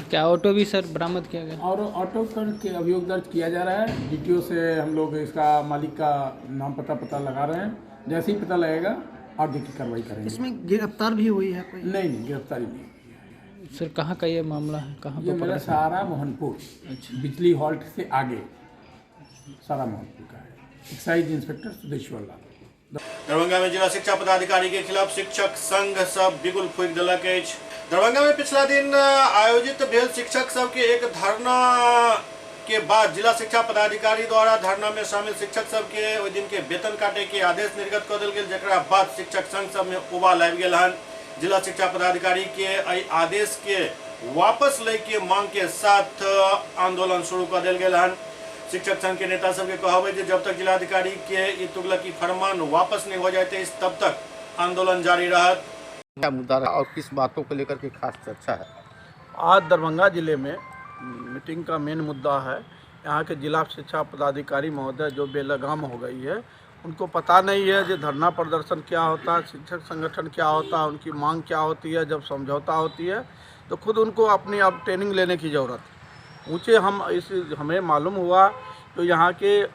S17: क्या ऑटो भी सर बरामद किया गया?
S16: और ऑटो पर के अभियोग दर्ज किया जा रहा है। DTO से हम लोग इसका मालिक का नाम पता लगा रहे हैं। जैसे ही पता लगेगा आगे की कार्रवाई करेंगे।
S17: इसमें गिरफ्तार भी हुई है कोई?
S16: नहीं, गिरफ्तारी नहीं।
S17: सर कहाँ का ये मामला है? कहाँ
S16: ये मेरा सारा मोहनपुर, अच्छा, बिजली हॉल्ट से आगे सारा मोहनपुर का है। एक्साइज इंस्पेक्टर सुदेश्वर लाल।
S1: दरभंगा में जिला शिक्षा पदाधिकारी के खिलाफ शिक्षक संघ सब बिगुल फूक दिलक अछि। दरभंगा में पिछला दिन आयोजित भेल शिक्षक सब के एक धरना के बाद जिला शिक्षा पदाधिकारी द्वारा धरना में शामिल शिक्षक सब के ओहि दिन के वेतन काटे के आदेश निर्गत कर देल गेल, जेकरा बाद शिक्षक संघ सब में उबाल आबि गेल हन। जिला शिक्षा पदाधिकारी के आदेश के वापस ले के मांग के साथ आंदोलन शुरू कर देल गेल हन। शिक्षक संघ के नेता सबके कहब जे जब तक जिलाधिकारी के ये तुगलकी फरमान वापस नहीं हो जाते तब तक आंदोलन जारी रहत।
S18: क्या मुद्दा और किस बातों को लेकर के खास चर्चा है?
S19: आज दरभंगा जिले में मीटिंग का मेन मुद्दा है यहाँ के जिला शिक्षा पदाधिकारी महोदय जो बेलगाम हो गई है, उनको पता नहीं है जो धरना प्रदर्शन क्या होता है, शिक्षक संगठन क्या होता है, उनकी मांग क्या होती है। जब समझौता होती है तो खुद उनको अपनी अब ट्रेनिंग लेने की ज़रूरत है। ऊँचे हमें मालूम हुआ तो यहाँ के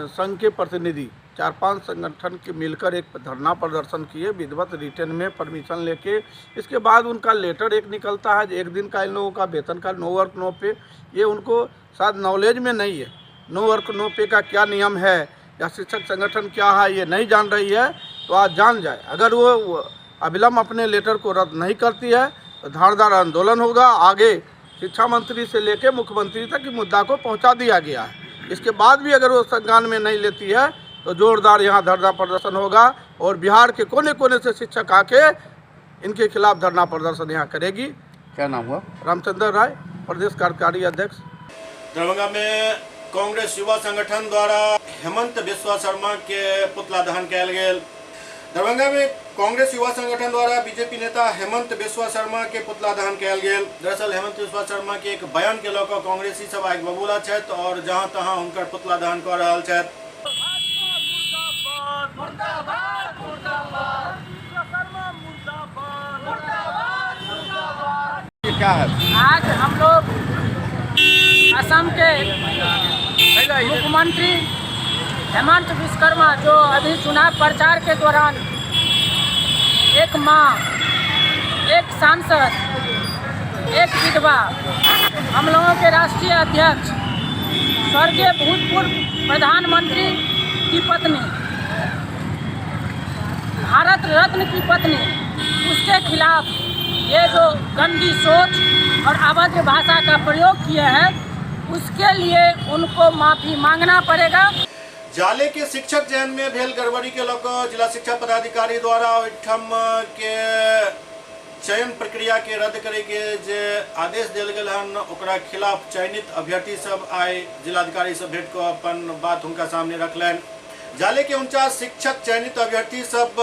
S19: संघ के प्रतिनिधि 4-5 संगठन के मिलकर एक धरना प्रदर्शन किए विधिवत रिटर्न में परमिशन लेके। इसके बाद उनका लेटर एक निकलता है एक दिन का इन लोगों का वेतन का, नो वर्क नो पे। ये उनको शायद नॉलेज में नहीं है, नो वर्क नो पे का क्या नियम है या शिक्षक संगठन क्या है ये नहीं जान रही है। तो आज जान जाए, अगर वो अविलंब अपने लेटर को रद्द नहीं करती है तो धारदार आंदोलन होगा। आगे शिक्षा मंत्री से लेकर मुख्यमंत्री तक इस मुद्दा को पहुंचा दिया गया है। इसके बाद भी अगर वो संज्ञान में नहीं लेती है तो जोरदार यहाँ धरना प्रदर्शन होगा और बिहार के कोने कोने से शिक्षक आके इनके खिलाफ धरना प्रदर्शन यहाँ करेगी।
S18: क्या नाम हुआ?
S19: रामचंद्र राय, प्रदेश कार्यकारी अध्यक्ष।
S1: दरभंगा में कांग्रेस युवा संगठन द्वारा हेमंत बिस्वा शर्मा के पुतला दहन कयल गेल। दरभंगा में कांग्रेस युवा संगठन द्वारा बीजेपी नेता हेमंत बिस्वा शर्मा के पुतला दहन कयल गेल। दरअसल हेमंत बिस्वा शर्मा के एक बयान के लऽ कऽ कांग्रेसी सब आगि बबूला छथि और जहां तहां हुनकर पुतला दहन कऽ रहल छथि।
S18: क्या है?
S20: आज हम लोग असम के मुख्यमंत्री हेमंत विश्वकर्मा जो अभी चुनाव प्रचार के दौरान एक माँ, एक सांसद, एक विधवा, हम लोगों के राष्ट्रीय अध्यक्ष स्वर्गीय भूतपूर्व प्रधानमंत्री की पत्नी, भारत रत्न की पत्नी, उसके खिलाफ ये जो गंदी सोच और अभद्र भाषा का प्रयोग किए हैं उसके लिए उनको माफ़ी मांगना पड़ेगा।
S1: जाले के शिक्षक चयन में भेल गड़बड़ी के लऽ कऽ जिला शिक्षा पदाधिकारी द्वारा ओहिठाम के चयन प्रक्रिया के रद्द करे के जे आदेश देल गेल हन ओकरा खिलाफ चयनित अभ्यर्थी सब आइ जिलाधिकारी से भेंट कऽ अपन बात हुनका सामने रखलनि। जाले के 49 शिक्षक चयनित अभ्यर्थी सब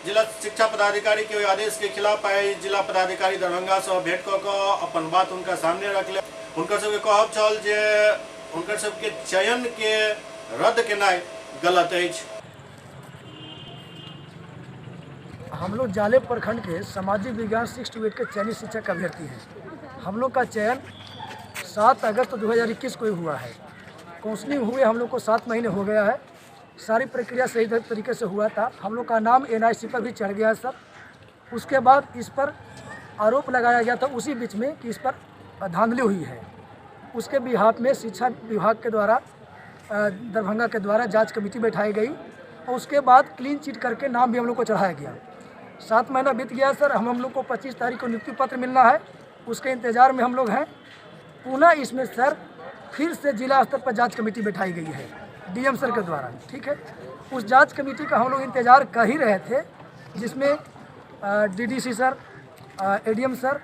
S1: जिला शिक्षा पदाधिकारी के आदेश के खिलाफ आइ जिला पदाधिकारी दरभंगा से भेंट कऽ कऽ अपन बात हुनका सामने रखले। हुनकर सबके कहब छल जे हुनकर सबके चयन के रद्द केनाइ गलत अछि।
S21: हम लोग जाले प्रखंड के सामाजिक विज्ञान 6 to 8 के चयनित शिक्षक अभ्यर्थी हैं। हम लोग का चयन 7 अगस्त 2021 को ही हुआ है। काउंसलिंग हुए हम लोग को 7 महीने हो गया है। सारी प्रक्रिया सही तरीके से हुआ था। हम लोग का नाम NIC पर भी चढ़ गया है सर। उसके बाद इस पर आरोप लगाया गया था उसी बीच में कि इस पर धांधली हुई है। उसके बिहाफ में शिक्षा विभाग के द्वारा दरभंगा के द्वारा जांच कमेटी बैठाई गई और उसके बाद क्लीन चिट करके नाम भी हम लोग को चढ़ाया गया। 7 महीना बीत गया सर। हम लोग को 25 तारीख को नियुक्ति पत्र मिलना है, उसके इंतज़ार में हम लोग हैं। पुनः इसमें सर फिर से जिला स्तर पर जांच कमेटी बैठाई गई है DM सर के द्वारा, ठीक है। उस जांच कमेटी का हम लोग इंतज़ार कर ही रहे थे, जिसमें DDC सर, ADM सर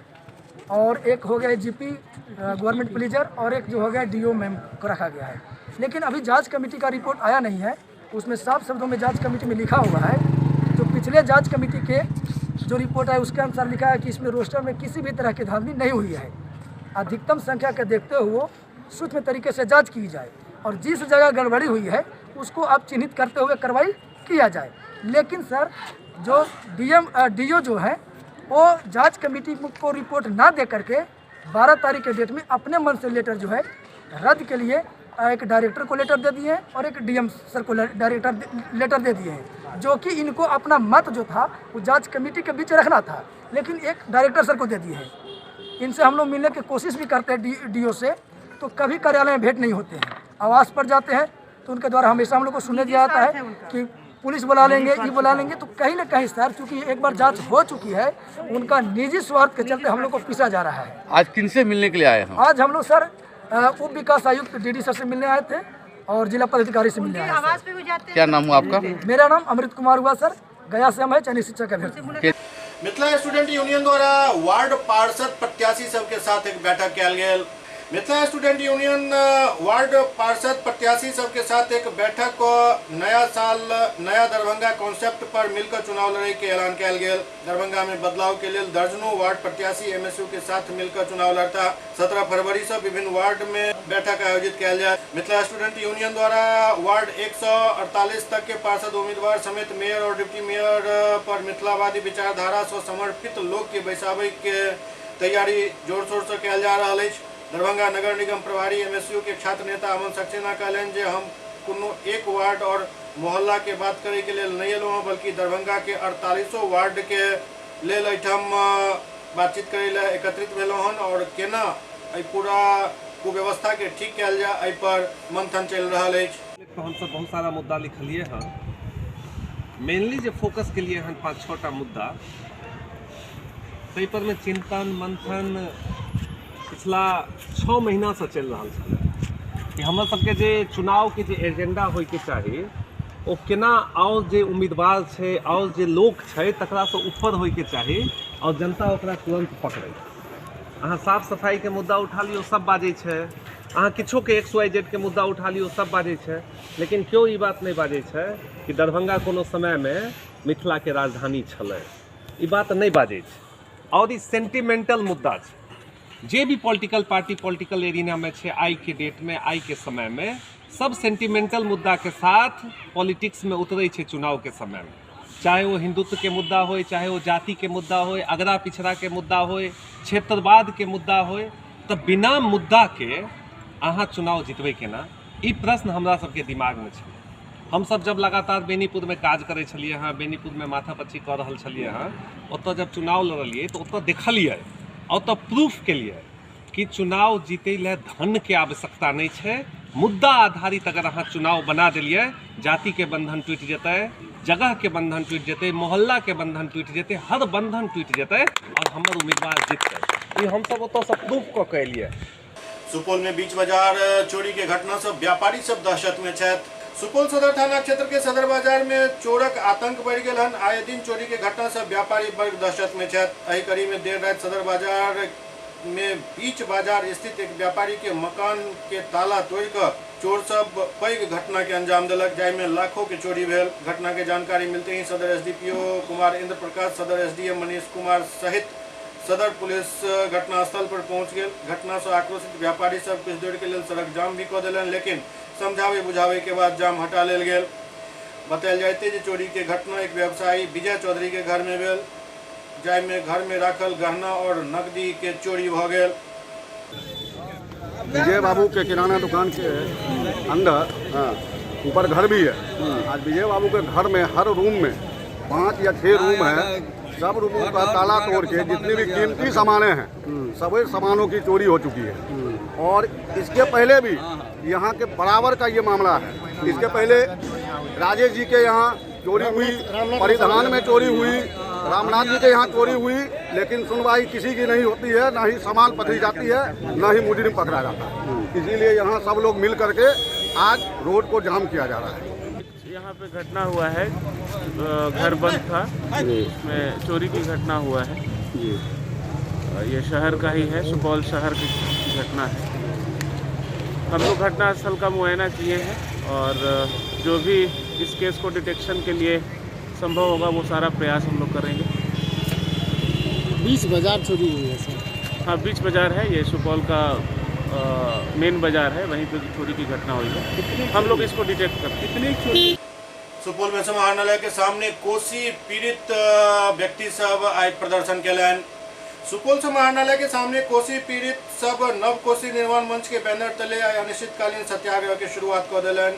S21: और एक हो गया GP गवर्नमेंट प्लीजर और एक जो हो गया DO मैम को रखा गया है। लेकिन अभी जांच कमेटी का रिपोर्ट आया नहीं है। उसमें साफ शब्दों में जांच कमेटी में लिखा हुआ है, तो पिछले जांच कमेटी के जो रिपोर्ट है उसके अनुसार लिखा है कि इसमें रोस्टर में किसी भी तरह की धांधली नहीं हुई है। अधिकतम संख्या के देखते हुए सूक्ष्म तरीके से जांच की जाए और जिस जगह गड़बड़ी हुई है उसको आप चिन्हित करते हुए कार्रवाई किया जाए। लेकिन सर जो DO जो है वो जांच कमेटी को रिपोर्ट ना दे करके 12 तारीख के डेट में अपने मन से लेटर जो है रद्द के लिए एक डायरेक्टर को लेटर दे दिए हैं और एक DM सर को डायरेक्टर लेटर दे दिए हैं, जो कि इनको अपना मत जो था वो जांच कमेटी के बीच रखना था, लेकिन एक डायरेक्टर सर को दे दिए हैं। इनसे हम लोग मिलने की कोशिश भी करते हैं DO से, तो कभी कार्यालय में भेंट नहीं होते हैं। आवास पर जाते हैं तो उनके द्वारा हमेशा हम लोग को सुनने दिया जाता है कि पुलिस बुला लेंगे, ये बुला लेंगे। तो कहीं ना कहीं सर चूँकि एक बार जांच हो चुकी है, उनका निजी स्वार्थ के चलते हम लोग को पीसा जा रहा है।
S18: आज किनसे मिलने के लिए आए हैं?
S21: आज हम लोग सर उप विकास आयुक्त DD सर से मिलने आए थे और जिला पदाधिकारी से मिलने आए थे।
S18: क्या नाम हुआ आपका?
S21: मेरा नाम अमृत कुमार हुआ सर। गया से हम है चयनित शिक्षक अभ्यर्थी।
S1: मिथिला स्टूडेंट यूनियन द्वारा वार्ड पार्षद प्रत्याशी सबके साथ एक बैठक कयल गेल। मिथिला स्टूडेंट यूनियन वार्ड पार्षद प्रत्याशी सबके साथ एक बैठक को नया साल नया दरभंगा कॉन्सेप्ट पर मिलकर चुनाव लड़े के ऐलान कयल गेल। दरभंगा में बदलाव के लिए दर्जनों वार्ड प्रत्याशी MSU के साथ मिलकर चुनाव लड़ता। 17 फरवरी से विभिन्न वार्ड में बैठक आयोजित किया जाए। मिथिला स्टूडेंट यूनियन द्वारा वार्ड 148 तक के पार्षद उम्मीदवार समेत मेयर और डिप्टी मेयर पर मिथिलावादी विचारधारा से समर्पित लोग के बैसाबे के तैयारी जोर शोर से कयल जा रहा है। दरभंगा नगर निगम प्रभारी MSU के छात्र नेता अमन सक्सेना कहलन जे हम कोनो एक वार्ड और मोहल्ला के बात करे के लिए नहीं एलो हैं, बल्कि दरभंगा के 48 वार्ड के लेल एठाम बातचीत करे ले एकत्रित भेलो हन और केना पूरा कुव्यवस्था के ठीक कयल जाए पर मंथन चल रहा है।
S22: हम सब बहुत सारा मुद्दा लिखलिए हैं।
S2: मेनली जो फोकस के लिए हन 5-6टा मुद्दा ताहि पर में चिंतन मंथन पिछला 6 महीना से चल रहा है कि हमर सबके जे चुनाव के जे एजेंडा होय के चाही ओ केना और जे उम्मीदवार छै और जे लोग छै तकरा से ऊपर होय के चाही और जनता ओकरा तुरंत पकड़े। अहाँ साफ सफाई के मुद्दा उठा लियो सब बाजै छै, अहाँ किछो के XYZ के मुद्दा उठा लियो सब बाजै छै, लेकिन क्यों ई बात नहीं बाजै छै कि दरभंगा कोनो समय में मिथिला के राजधानी छलै, ई बात नहीं बाजै छै। और ई सेंटिमेंटल मुद्दा छै, जे भी पॉलिटिकल पार्टी पॉलिटिकल एरिना में छै आई के डेट में आई के समय में सब सेंटिमेंटल मुद्दा के साथ पॉलिटिक्स में उतरे छै चुनाव के समय में, चाहे वो हिंदुत्व के मुद्दा हो, चाहे वो जाति के मुद्दा हो, अगड़ा पिछड़ा के मुद्दा हो, क्षेत्रवाद के मुद्दा हो, तो बिना मुद्दा के अहाँ चुनाव जितबे केना, ई प्रश्न हमरा सबके दिमाग में छै। हम सब जब लगातार बेनीपुर में काज करे छलिए हाँ, बेनीपुर में माथापच्ची कर रहल छलिए हाँ, ओतऽ जब चुनाव लड़लिए तो ओतऽ देखलिए और तो प्रूफ के लिए कि चुनाव जीते ले धन के आवश्यकता नहीं है, मुद्दा आधारित अगर अहाँ चुनाव बना दिलिए जाति के बंधन टूट जेतै, जगह के बंधन टूट जेतै, मोहल्ला के बंधन टूट जेतै, हर बंधन टूट जेतै और हमर उम्मीदवार जीततै। ई हम सब ओतऽ से प्रूफ कऽ के एलिए।
S1: सुपौल में बीच बाजार चोरी के घटना से व्यापारी सब दहशत में छथि। सुपौल सदर थाना क्षेत्र के सदर बाजार में चोरक आतंक बढ़ गया हन। आए दिन चोरी के घटना से व्यापारी वर्ग दहशत में छथि। एहि कड़ी में देर रात सदर बाजार में बीच बाजार स्थित एक व्यापारी के मकान के ताला तोड़कर चोर सब पैघ घटना के अंजाम दिलक, जाहि में लाखों के चोरी भेल। घटना के जानकारी मिलते ही सदर SDPO कुमार इंद्र प्रकाश, सदर SDM मनीष कुमार सहित सदर पुलिस घटनास्थल पर पहुंच गए। घटना से आक्रोशित व्यापारी सब कुछ देर के लिए सड़क जाम भी कऽ देलन, लेकिन समझावे बुझावे के बाद जाम हटा लेल गेल। बतायल जाते जे चोरी के घटना एक व्यवसायी विजय चौधरी के घर में भेल, जाहि में घर में राखल गहना और नकदी के चोरी भ गेल।
S22: विजय बाबू के किराना दुकान के अंदर ऊपर घर भी है। आज विजय बाबू के घर में हर रूम में 5 या 6 रूम है, सब रूमों का ताला तोड़ के जितनी भी कीमती सामानें हैं सभी सामानों की चोरी हो चुकी है। और इसके पहले भी यहाँ के बराबर का ये मामला है। इसके पहले राजेश जी के यहाँ चोरी हुई, परिधान में चोरी हुई, रामनाथ जी के यहाँ चोरी हुई, लेकिन सुनवाई किसी की नहीं होती है, ना ही सामान पकड़ी जाती है, ना ही मुजरिम पकड़ा जाता है। इसीलिए यहाँ सब लोग मिल करके आज रोड को जाम किया जा रहा है।
S10: यहाँ पे घटना हुआ है, घर बंद था, उसमें चोरी की घटना हुआ है। ये शहर का ही है, सुपौल शहर की घटना है। हम लोग घटनास्थल का मुआयना किए हैं और जो भी इस केस को डिटेक्शन के लिए संभव होगा वो सारा प्रयास हम लोग करेंगे।
S17: बीच बाजार चोरी हुई है सर?
S10: हाँ, बीच बाजार है, ये सुपौल का मेन बाजार है, वहीं पे चोरी की घटना हुई है। हम लोग इसको डिटेक्ट करते।
S1: सुपौल में समाहरणालय के सामने कोसी पीड़ित व्यक्ति सब आज प्रदर्शन केलन। सुपौल समाहरणालय के सामने कोसी पीड़ित सब नव कोसी निर्माण मंच के बैनर तले अनिश्चितकालीन सत्याग्रह की शुरुआत कर दिलन,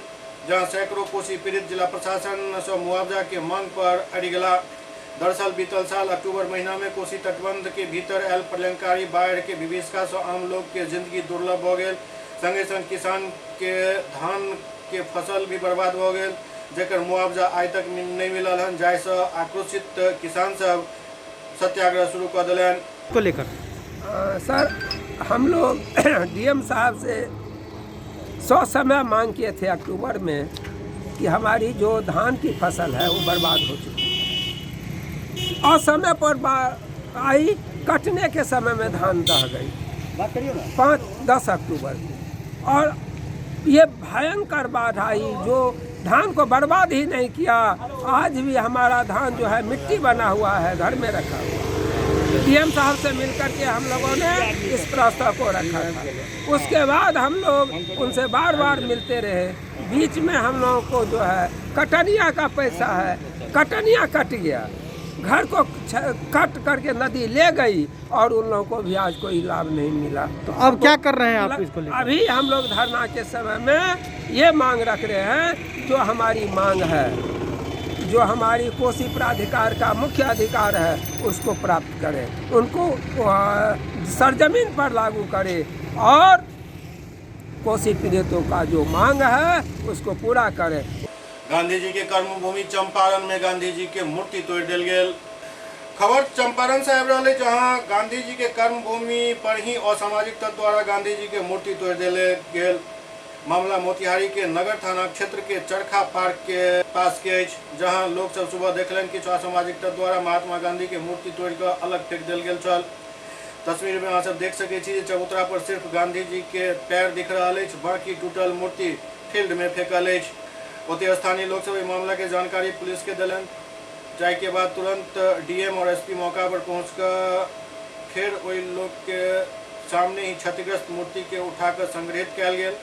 S1: जहां सैकड़ों कोसी पीड़ित जिला प्रशासन से मुआवजा के मांग पर अड़ गला। दरअसल बीतल साल अक्टूबर महीना में कोसी तटबंध के भीतर आयल प्रलयंकारी बाढ़ के विभीषिका से आम लोग के जिंदगी दुर्लभ हो गए, संगे संग किसान के धान के फसल भी बर्बाद हो गए, जेकर मुआवजा आज तक नहीं मिलल हन, जाहिसे आक्रोशित किसान सब सत्याग्रह शुरू कर दिलन।
S23: को लेकर
S24: सर हम लोग DM साहब से 100 समय मांग किए थे अक्टूबर में कि हमारी जो धान की फसल है वो बर्बाद हो चुकी है, और समय पर बाढ़ आई, कटने के समय में धान दह गई 5-10 अक्टूबर को, और ये भयंकर बाढ़ आई जो धान को बर्बाद ही नहीं किया। आज भी हमारा धान जो है मिट्टी बना हुआ है, घर में रखा हुआ। DM साहब से मिलकर के हम लोगों ने इस प्रस्ताव को रखा था। उसके बाद हम लोग उनसे बार बार मिलते रहे। बीच में हम लोगों को जो है कटनिया का पैसा है, कटनिया कट गया, घर को कट करके नदी ले गई और उन लोगों को भी आज कोई लाभ नहीं मिला।
S17: तो अब क्या कर रहे हैं आप इसको लेकर?
S24: अभी हम लोग धरना के समय में ये मांग रख रहे हैं, जो हमारी मांग है, जो हमारी कोसी प्राधिकार का मुख्य अधिकार है उसको प्राप्त करें, उनको सरजमीन पर लागू करें और कोसी पीड़ितों का जो मांग है उसको पूरा करें।
S1: गांधी जी के कर्मभूमि चंपारण में गांधी जी के मूर्ति तोड़ दिल गेल। खबर चंपारण से आबि रहल अछि, जहां गांधी जी के कर्मभूमि पर ही असामाजिक तत्व द्वारा गांधी जी के मूर्ति तोड़ दिल गेल। मामला मोतिहारी के नगर थाना क्षेत्र के चरखा पार्क के पास के अछि, जहां लोग सब सुबह देखलन कि असामाजिक तत्व द्वारा महात्मा गांधी के मूर्ति तोड़ कर अलग फेंक दिल गेल छल। तस्वीर में अहाँ सब देख सकै छी चबूतरा पर सिर्फ गांधी जी के पैर दिख रहा है, बाकी टूटल मूर्ति फील्ड में फेंकल है। ओते स्थानीय लोग सब मामला के जानकारी पुलिस के दिलन, जाय के बाद तुरंत डीएम और एसपी मौका पर पहुंचकर फिर वही लोग के सामने ही क्षतिग्रस्त मूर्ति के उठाकर संग्रहित कयल गेल।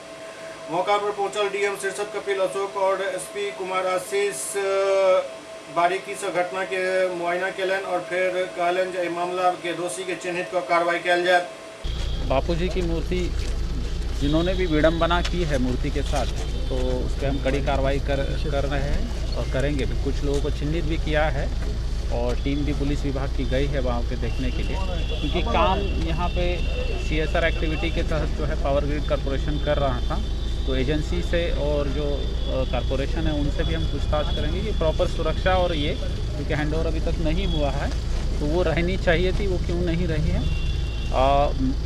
S1: मौका पर पहुंचल डीएम शीर्षक कपिल अशोक और एसपी कुमार आशीष बारीकी से घटना के मुआयना केलन और फिर कहलन जे मामला के दोषी के चिन्हित कर कार्रवाई कयल जाए।
S3: बापूजी की मूर्ति जिन्होंने भी विडंबना की है मूर्ति के साथ, तो उस पर हम कड़ी कार्रवाई कर रहे हैं और करेंगे भी। कुछ लोगों को चिन्हित भी किया है और टीम भी पुलिस विभाग की गई है वहाँ पे देखने के लिए, क्योंकि काम यहाँ पे CSR एक्टिविटी के तहत जो है पावर ग्रिड कॉरपोरेशन कर रहा था, तो एजेंसी से और जो कॉरपोरेशन है उनसे भी हम पूछताछ करेंगे कि प्रॉपर सुरक्षा और ये, क्योंकि हैंडओवर अभी तक नहीं हुआ है तो वो रहनी चाहिए थी, वो क्यों नहीं रही है।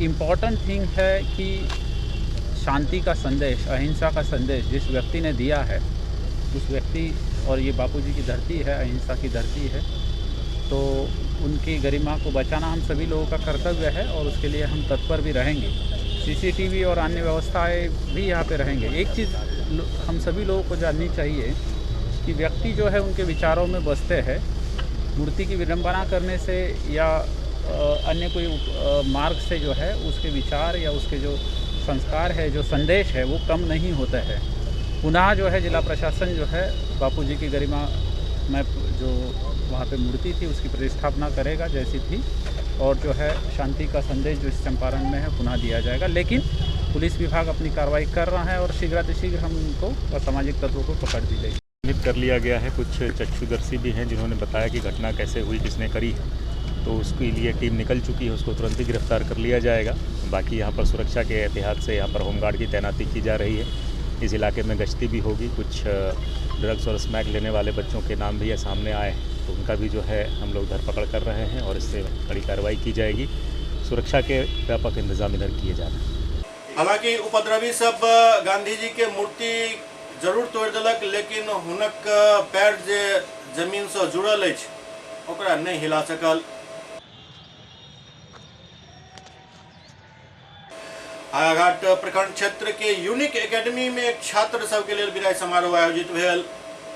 S3: इम्पॉर्टेंट थिंग है कि शांति का संदेश, अहिंसा का संदेश जिस व्यक्ति ने दिया है उस व्यक्ति, और ये बापूजी की धरती है, अहिंसा की धरती है, तो उनकी गरिमा को बचाना हम सभी लोगों का कर्तव्य है और उसके लिए हम तत्पर भी रहेंगे। CCTV और अन्य व्यवस्थाएं भी यहाँ पे रहेंगे। एक चीज़ हम सभी लोगों को जाननी चाहिए कि व्यक्ति जो है उनके विचारों में बसते हैं। मूर्ति की विडंबना करने से या अन्य कोई मार्ग से जो है उसके विचार या उसके जो संस्कार है, जो संदेश है, वो कम नहीं होता है। पुनः जो है जिला प्रशासन जो है बापूजी की गरिमा में जो वहाँ पे मूर्ति थी उसकी प्रतिस्थापना करेगा जैसी थी, और जो है शांति का संदेश जो इस चंपारण में है पुनः दिया जाएगा। लेकिन पुलिस विभाग अपनी कार्रवाई कर रहा है और शीघ्रातिशीघ्र हम उनको असामाजिक तत्वों को पकड़ दी जाएगी।
S4: चिन्हित कर लिया गया है। कुछ चक्षुदर्शी भी हैं जिन्होंने बताया कि घटना कैसे हुई, किसने करी, तो उसके लिए टीम निकल चुकी है, उसको तुरंत ही गिरफ्तार कर लिया जाएगा। बाकी यहाँ पर सुरक्षा के एहतियात से यहाँ पर होमगार्ड की तैनाती की जा रही है। इस इलाके में गश्ती भी होगी। कुछ ड्रग्स और स्मैक लेने वाले बच्चों के नाम भी सामने आए हैं, तो उनका भी जो है हम लोग धरपकड़ कर रहे हैं और इससे कड़ी कार्रवाई की जाएगी। सुरक्षा के व्यापक इंतजाम इधर किए जा रहे हैं।
S1: हालांकि उपद्रवी सब गांधी जी के मूर्ति जरूर तोड़ दिलक, लेकिन हुनक पैर जे जमीन से जुड़ल अछि ओकरा नहीं हिला सकल। हायाघाट प्रखंड क्षेत्र के यूनिक एकेडमी में छात्र सब के लिए विदाई समारोह आयोजित भेल।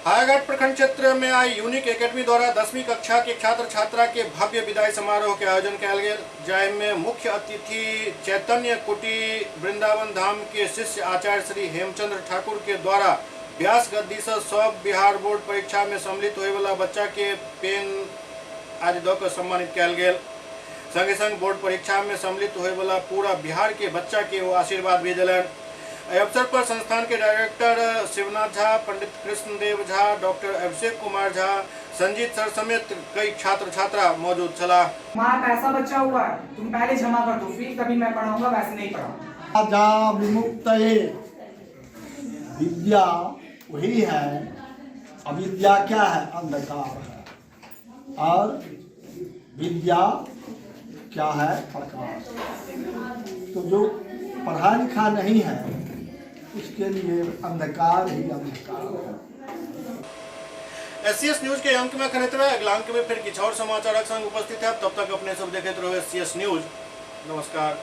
S1: हायाघाट प्रखंड क्षेत्र में आई यूनिक एकेडमी द्वारा 10वीं कक्षा के छात्र छात्रा के भव्य विदाई समारोह के आयोजन कयल गेल, जाहि में मुख्य अतिथि चैतन्य कुटी वृंदावन धाम के शिष्य आचार्य श्री हेमचंद्र ठाकुर के द्वारा व्यास गद्दी से सब बिहार बोर्ड परीक्षा में सम्मिलित होए वाला बच्चा के पेन आदि दऽ कऽ सम्मानित कयल गेल। संगे संग बोर्ड परीक्षा में सम्मिलित होए वाला पूरा बिहार के बच्चा के वो आशीर्वाद भी दिलन। अवसर पर संस्थान के डायरेक्टर शिवनाथ झा, पंडित कृष्णदेव झा, डॉक्टर अभिषेक कुमार झा, संजीत सर समेत कई छात्र छात्रा मौजूद चला।
S5: मार्क ऐसा बच्चा हुआ है, तुम पहले जमा कर दो, फिर कभी मैं पढ़ाऊंगा, वैसे नहीं पढ़ाऊंगा।
S23: जा विमुक्तये विद्या वही है, अविद्या क्या है? अंधकार है, और विद्या क्या है? प्रकाश। तो जो पढ़ा लिखा नहीं है उसके लिए अंधकार ही अंधकार है।
S1: SCS न्यूज के अंक में खरीद रहे अगला अंक में फिर कुछ और समाचार संग उपस्थित है। तब तक अपने सब देखते रहो SCS न्यूज। नमस्कार।